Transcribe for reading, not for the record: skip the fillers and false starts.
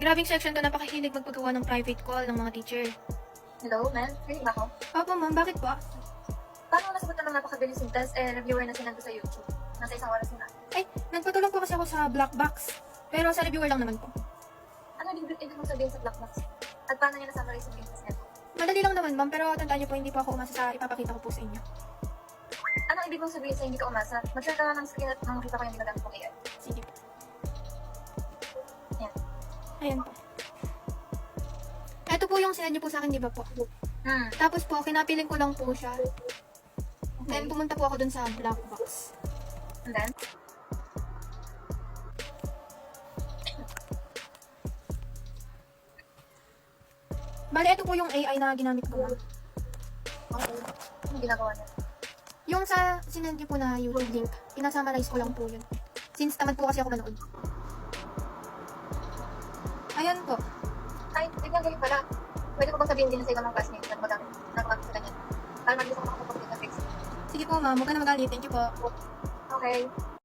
Grabing section to, napakahilig magpagawa ng private call ng mga teacher. Hello, ma'am? Ready ba ako? Opo ma'am, bakit po? Paano nasagot ng napakabilis yung test reviewer na sinando sa YouTube? Nasa isang oras na. Ay, nagpatulong po kasi ako sa black box. Pero sa reviewer lang naman po. Ano ibig mong sabihin sa black box? At paano niya nasummarize yung test niya? Madali lang naman ma'am, pero tandaan niyo po, hindi po ako umasa sa ipapakita ko po sa inyo. Ano ibig mong sabihin sa hindi ka umasa? Mag-share ka nga ng screen at nang makita ko yung ginagamit mong AI. Sige po. Yan. Ayan po. Ito po yung sinend niyo po sa akin, di ba po? Tapos po, kinapiling ko lang po siya. Then pumunta po ako dun sa black box. And then? Bale, ito po yung AI na ginamit ko ma'am. Okay. Ano ginagawa niya? Yung sa sinend niyo po na YouTube link, pinasummarize ko lang po yun. Since tamad po kasi ako manood. Ayan po. Ay, tignan galing pala. Pwede ko bang sabihin din sa ibang mga classmates na nagagamit sa ganyan? Para mag-isa ko makapag-complete na fix. Sige po ma'am, huwag ka na magalit. Thank you po. Okay.